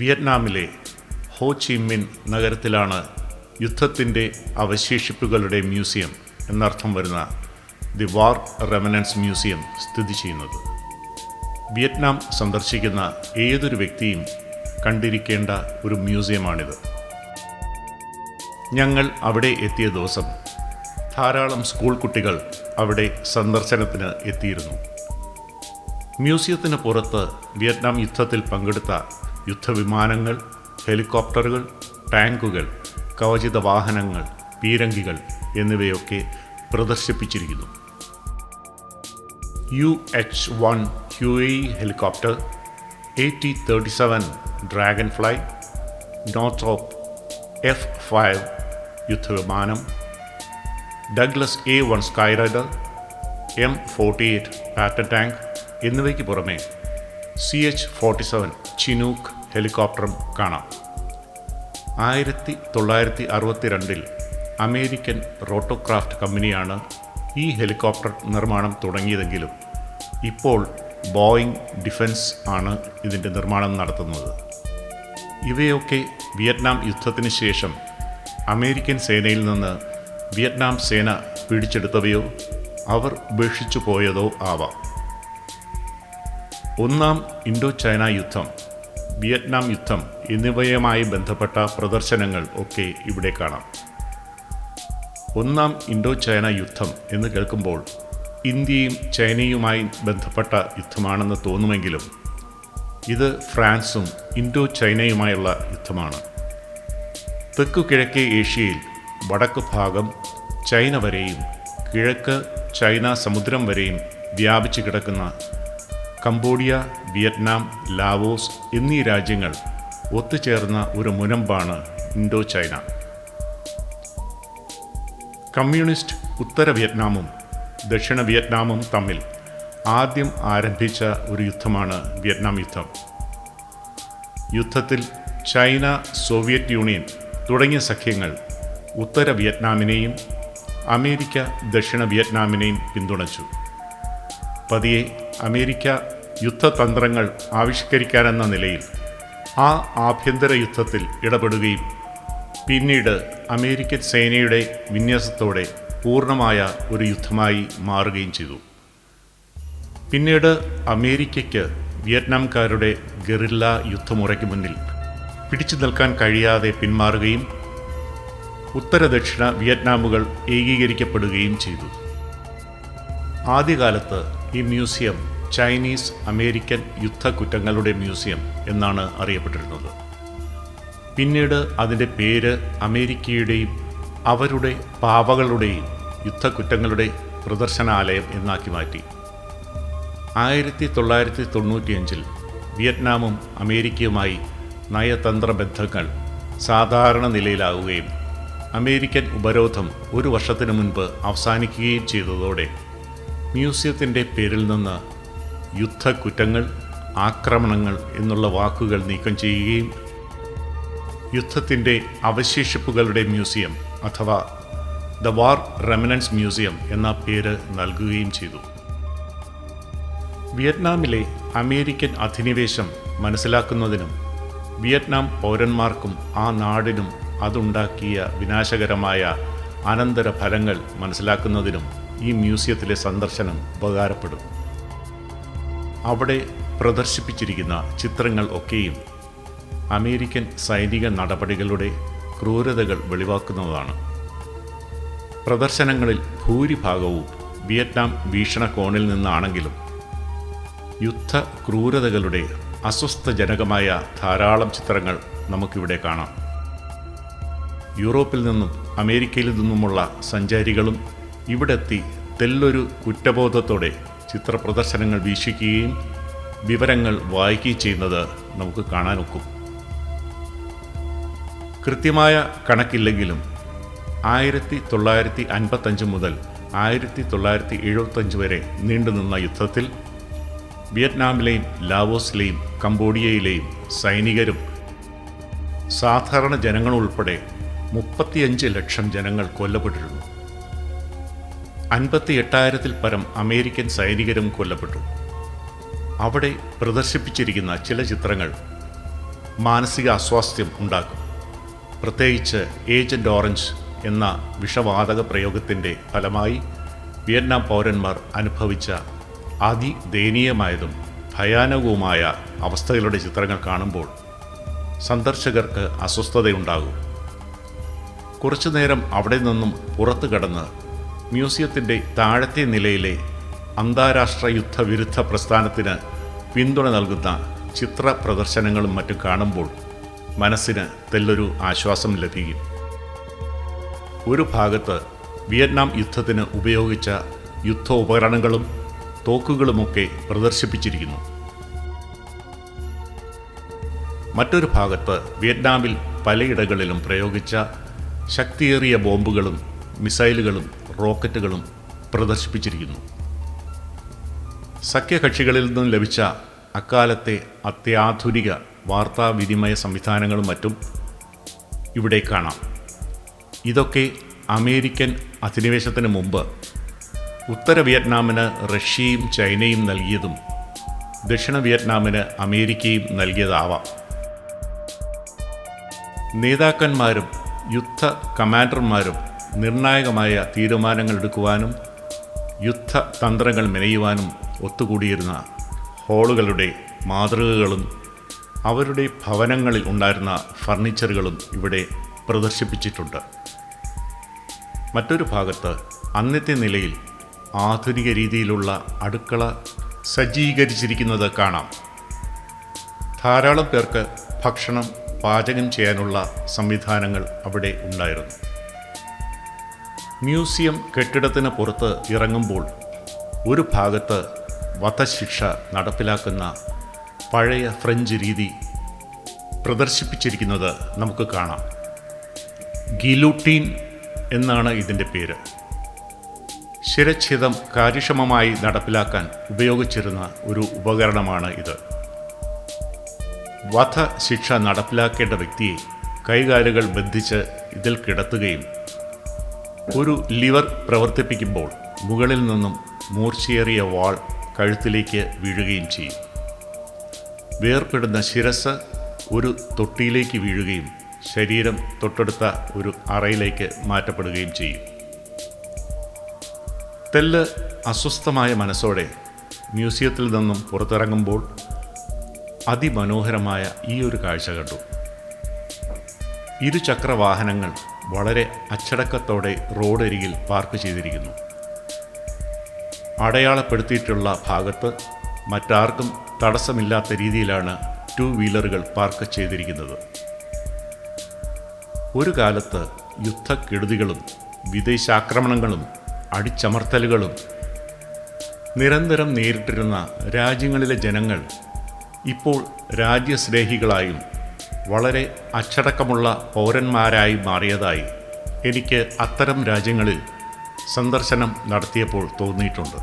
വിയറ്റ്നാമിലെ ഹോ ചി മിൻ നഗരത്തിലാണ് യുദ്ധത്തിൻ്റെ അവശേഷിപ്പുകളുടെ മ്യൂസിയം എന്നർത്ഥം വരുന്ന ദി വാർ റെമനൻസ് മ്യൂസിയം സ്ഥിതി ചെയ്യുന്നത്. വിയറ്റ്നാം സന്ദർശിക്കുന്ന ഏതൊരു വ്യക്തിയും കണ്ടിരിക്കേണ്ട ഒരു മ്യൂസിയമാണിത്. ഞങ്ങൾ അവിടെ എത്തിയ ദിവസം ധാരാളം സ്കൂൾ കുട്ടികൾ അവിടെ സന്ദർശനത്തിന് എത്തിയിരുന്നു. മ്യൂസിയത്തിന് പുറത്ത് വിയറ്റ്നാം യുദ്ധത്തിൽ പങ്കെടുത്ത യുദ്ധവിമാനങ്ങൾ, ഹെലികോപ്റ്ററുകൾ, ടാങ്കുകൾ, കവചിത വാഹനങ്ങൾ, പീരങ്കികൾ എന്നിവയൊക്കെ പ്രദർശിപ്പിച്ചിരിക്കുന്നു. UH-1 UAE helicopter, AT-37 dragonfly, Northrop F-5 യുദ്ധവിമാനം, Douglas A-1 Skyraider, M-48 Patton tank എന്നിവയ്ക്ക് പുറമെ CH-47 ചിനൂക്ക് ഹെലികോപ്റ്ററും കാണാം. 1962 അമേരിക്കൻ റോട്ടോക്രാഫ്റ്റ് കമ്പനിയാണ് ഈ ഹെലികോപ്റ്റർ നിർമ്മാണം തുടങ്ങിയതെങ്കിലും ഇപ്പോൾ ബോയിങ് ഡിഫൻസ് ആണ് ഇതിൻ്റെ നിർമ്മാണം നടത്തുന്നത്. ഇവയൊക്കെ വിയറ്റ്നാം യുദ്ധത്തിന് ശേഷം അമേരിക്കൻ സേനയിൽ നിന്ന് വിയറ്റ്നാം സേന പിടിച്ചെടുത്തവയോ അവർ ഉപേക്ഷിച്ചു പോയതോ ആവാം. ഒന്നാം ഇൻഡോ ചൈന യുദ്ധം, വിയറ്റ്നാം യുദ്ധം എന്നിവയുമായി ബന്ധപ്പെട്ട പ്രദർശനങ്ങൾ ഒക്കെ ഇവിടെ കാണാം. ഒന്നാം ഇൻഡോ ചൈന യുദ്ധം എന്ന് കേൾക്കുമ്പോൾ ഇന്ത്യയും ചൈനയുമായി ബന്ധപ്പെട്ട യുദ്ധമാണെന്ന് തോന്നുമെങ്കിലും ഇത് ഫ്രാൻസും ഇൻഡോ ചൈനയുമായുള്ള യുദ്ധമാണ്. തെക്കു കിഴക്കേ ഏഷ്യയിൽ വടക്ക് ഭാഗം ചൈന വരെയും കിഴക്ക് ചൈന സമുദ്രം വരെയും വ്യാപിച്ചു കിടക്കുന്ന കംബോഡിയ, വിയറ്റ്നാം, ലാവോസ് എന്നീ രാജ്യങ്ങൾ ഒത്തുചേർന്ന ഒരു മുനമ്പാണ് ഇൻഡോ ചൈന. കമ്മ്യൂണിസ്റ്റ് ഉത്തര വിയറ്റ്നാമും ദക്ഷിണ വിയറ്റ്നാമും തമ്മിൽ ആദ്യം ആരംഭിച്ച ഒരു യുദ്ധമാണ് വിയറ്റ്നാം യുദ്ധം. യുദ്ധത്തിൽ ചൈന, സോവിയറ്റ് യൂണിയൻ തുടങ്ങിയ സഖ്യങ്ങൾ ഉത്തര വിയറ്റ്നാമിനെയും അമേരിക്ക ദക്ഷിണ വിയറ്റ്നാമിനെയും പിന്തുണച്ചു. പതിയെ അമേരിക്ക യുദ്ധതന്ത്രങ്ങൾ ആവിഷ്കരിക്കാനെന്ന നിലയിൽ ആ ആഭ്യന്തര യുദ്ധത്തിൽ ഇടപെടുകയും പിന്നീട് അമേരിക്കൻ സേനയുടെ വിന്യാസത്തോടെ പൂർണ്ണമായ ഒരു യുദ്ധമായി മാറുകയും ചെയ്തു. പിന്നീട് അമേരിക്കയ്ക്ക് വിയറ്റ്നാംകാരുടെ ഗറില്ല യുദ്ധമുറയ്ക്ക് മുന്നിൽ പിടിച്ചു നിൽക്കാൻ കഴിയാതെ പിന്മാറുകയും ഉത്തര ദക്ഷിണ വിയറ്റ്നാമുകൾ ഏകീകരിക്കപ്പെടുകയും ചെയ്തു. ആദ്യകാലത്ത് ഈ മ്യൂസിയം ചൈനീസ് അമേരിക്കൻ യുദ്ധക്കുറ്റങ്ങളുടെ മ്യൂസിയം എന്നാണ് അറിയപ്പെട്ടിരുന്നത്. പിന്നീട് അതിൻ്റെ പേര് അമേരിക്കയുടെയും അവരുടെ പാവകളുടെയും യുദ്ധക്കുറ്റങ്ങളുടെ പ്രദർശനാലയം എന്നാക്കി മാറ്റി. 1995 വിയറ്റ്നാമും അമേരിക്കയുമായി നയതന്ത്ര ബന്ധങ്ങൾ സാധാരണ നിലയിലാവുകയും അമേരിക്കൻ ഉപരോധം ഒരു വർഷത്തിനു മുൻപ് അവസാനിക്കുകയും ചെയ്തതോടെ മ്യൂസിയത്തിൻ്റെ പേരിൽ നിന്ന് യുദ്ധക്കുറ്റങ്ങൾ, ആക്രമണങ്ങൾ എന്നുള്ള വാക്കുകൾ നീക്കം ചെയ്യുകയും യുദ്ധത്തിൻ്റെ അവശേഷിപ്പുകളുടെ മ്യൂസിയം അഥവാ ദ വാർ റെമനൻസ് മ്യൂസിയം എന്ന പേര് നൽകുകയും ചെയ്തു. വിയറ്റ്നാമിലെ അമേരിക്കൻ അധിനിവേശം മനസ്സിലാക്കുന്നതിനും വിയറ്റ്നാം പൗരന്മാർക്കും ആ നാടിനും അതുണ്ടാക്കിയ വിനാശകരമായ അനന്തര ഫലങ്ങൾ മനസ്സിലാക്കുന്നതിനും ഈ മ്യൂസിയത്തിലെ സന്ദർശനം ഉപകാരപ്പെടും. അവിടെ പ്രദർശിപ്പിച്ചിരിക്കുന്ന ചിത്രങ്ങൾ ഒക്കെയും അമേരിക്കൻ സൈനിക നടപടികളുടെ ക്രൂരതകൾ വെളിവാക്കുന്നതാണ്. പ്രദർശനങ്ങളിൽ ഭൂരിഭാഗവും വിയറ്റ്നാം വീക്ഷണകോണിൽ നിന്നാണെങ്കിലും യുദ്ധ ക്രൂരതകളുടെ അസ്വസ്ഥജനകമായ ധാരാളം ചിത്രങ്ങൾ നമുക്കിവിടെ കാണാം. യൂറോപ്പിൽ നിന്നും അമേരിക്കയിൽ നിന്നുമുള്ള സഞ്ചാരികളും ഇവിടെത്തി തെല്ലൊരു കുറ്റബോധത്തോടെ ചിത്രപ്രദർശനങ്ങൾ വീക്ഷിക്കുകയും വിവരങ്ങൾ വായിക്കുകയും ചെയ്യുന്നത് നമുക്ക് കാണാനൊക്കും. കൃത്യമായ കണക്കില്ലെങ്കിലും 1955 മുതൽ 1975 വരെ നീണ്ടുനിന്ന യുദ്ധത്തിൽ വിയറ്റ്നാമിലെയും ലാവോസിലെയും കംബോഡിയയിലെയും സൈനികരും സാധാരണ ജനങ്ങളുൾപ്പെടെ 35 ലക്ഷം ജനങ്ങൾ കൊല്ലപ്പെട്ടിരുന്നു. 58,000-ൽ പരം അമേരിക്കൻ സൈനികരും കൊല്ലപ്പെട്ടു. അവിടെ പ്രദർശിപ്പിച്ചിരിക്കുന്ന ചില ചിത്രങ്ങൾ മാനസിക അസ്വാസ്ഥ്യം ഉണ്ടാക്കും. പ്രത്യേകിച്ച് ഏജന്റ് ഓറഞ്ച് എന്ന വിഷവാതക പ്രയോഗത്തിൻ്റെ ഫലമായി വിയറ്റ്നാം പൗരന്മാർ അനുഭവിച്ച അതിദയനീയമായതും ഭയാനകവുമായ അവസ്ഥകളുടെ ചിത്രങ്ങൾ കാണുമ്പോൾ സന്ദർശകർക്ക് അസ്വസ്ഥതയുണ്ടാകും. കുറച്ചുനേരം അവിടെ നിന്നും പുറത്തു കടന്ന് മ്യൂസിയത്തിൻ്റെ താഴത്തെ നിലയിലെ അന്താരാഷ്ട്ര യുദ്ധവിരുദ്ധ പ്രസ്ഥാനത്തിന് പിന്തുണ നൽകുന്ന ചിത്ര പ്രദർശനങ്ങളും മറ്റും കാണുമ്പോൾ മനസ്സിന് തെല്ലൊരു ആശ്വാസം ലഭിക്കും. ഒരു ഭാഗത്ത് വിയറ്റ്നാം യുദ്ധത്തിന് ഉപയോഗിച്ച യുദ്ധ ഉപകരണങ്ങളും തോക്കുകളുമൊക്കെ പ്രദർശിപ്പിച്ചിരിക്കുന്നു. മറ്റൊരു ഭാഗത്ത് വിയറ്റ്നാമിൽ പലയിടങ്ങളിലും പ്രയോഗിച്ച ശക്തിയേറിയ ബോംബുകളും മിസൈലുകളും റോക്കറ്റുകളും പ്രദർശിപ്പിച്ചിരിക്കുന്നു. സഖ്യകക്ഷികളിൽ നിന്നും ലഭിച്ച അക്കാലത്തെ അത്യാധുനിക വാർത്താവിനിമയ സംവിധാനങ്ങളും മറ്റും ഇവിടെ കാണാം. ഇതൊക്കെ അമേരിക്കൻ അധിനിവേശത്തിന് മുമ്പ് ഉത്തര വിയറ്റ്നാമിന് റഷ്യയും ചൈനയും നൽകിയതും ദക്ഷിണ വിയറ്റ്നാമിന് അമേരിക്കയും നൽകിയതാവാം. നേതാക്കന്മാരും യുദ്ധ കമാൻഡർമാരും നിർണായകമായ തീരുമാനങ്ങൾ എടുക്കുവാനും യുദ്ധതന്ത്രങ്ങൾ മെനയുവാനും ഒത്തുകൂടിയിരുന്ന ഹാളുകളുടെ മാതൃകകളും അവരുടെ ഭവനങ്ങളിൽ ഉണ്ടായിരുന്ന ഫർണിച്ചറുകളും ഇവിടെ പ്രദർശിപ്പിച്ചിട്ടുണ്ട്. മറ്റൊരു ഭാഗത്ത് അന്നത്തെ നിലയിൽ ആധുനിക രീതിയിലുള്ള അടുക്കള സജ്ജീകരിച്ചിരിക്കുന്നത് കാണാം. ധാരാളം പേർക്ക് ഭക്ഷണം പാചകം ചെയ്യാനുള്ള സംവിധാനങ്ങൾ അവിടെ ഉണ്ടായിരുന്നു. മ്യൂസിയം കെട്ടിടത്തിന് പുറത്ത് ഇറങ്ങുമ്പോൾ ഒരു ഭാഗത്ത് വധശിക്ഷ നടപ്പിലാക്കുന്ന പഴയ ഫ്രഞ്ച് രീതി പ്രദർശിപ്പിച്ചിരിക്കുന്നത് നമുക്ക് കാണാം. ഗിലൂട്ടീൻ എന്നാണ് ഇതിൻ്റെ പേര്. ശിരച്ഛേദം കാര്യക്ഷമമായി നടപ്പിലാക്കാൻ ഉപയോഗിച്ചിരുന്ന ഒരു ഉപകരണമാണ് ഇത്. വധശിക്ഷ നടപ്പിലാക്കേണ്ട വ്യക്തിയെ കൈകാലുകൾ ബന്ധിച്ച് ഇതിൽ കിടത്തുകയും ഒരു ലിവർ പ്രവർത്തിപ്പിക്കുമ്പോൾ മുകളിൽ നിന്നും മൂർച്ചയേറിയ വാൾ കഴുത്തിലേക്ക് വീഴുകയും ചെയ്യും. വേർപ്പെടുന്ന ശിരസ് ഒരു തൊട്ടിയിലേക്ക് വീഴുകയും ശരീരം തൊട്ടടുത്ത ഒരു അറയിലേക്ക് മാറ്റപ്പെടുകയും ചെയ്യും. തെല്ല് അസ്വസ്ഥമായ മനസ്സോടെ മ്യൂസിയത്തിൽ നിന്നും പുറത്തിറങ്ങുമ്പോൾ അതിമനോഹരമായ ഈ ഒരു കാഴ്ച കണ്ടു. ഇരുചക്ര വാഹനങ്ങൾ വളരെ അച്ചടക്കത്തോടെ റോഡരികിൽ പാർക്ക് ചെയ്തിരിക്കുന്നു. അടയാളപ്പെടുത്തിയിട്ടുള്ള ഭാഗത്ത് മറ്റാർക്കും തടസ്സമില്ലാത്ത രീതിയിലാണ് 2 വീലറുകൾ പാർക്ക് ചെയ്തിരിക്കുന്നത്. ഒരു കാലത്ത് യുദ്ധക്കെടുതികളും വിദേശാക്രമണങ്ങളും അടിച്ചമർത്തലുകളും നിരന്തരം നേരിട്ടിരുന്ന രാജ്യങ്ങളിലെ ജനങ്ങൾ ഇപ്പോൾ രാജ്യസ്നേഹികളായും വളരെ അച്ചടക്കമുള്ള പൗരന്മാരായി മാറിയതായി എനിക്ക് അത്തരം രാജ്യങ്ങളിൽ സന്ദർശനം നടത്തിയപ്പോൾ തോന്നിയിട്ടുണ്ട്.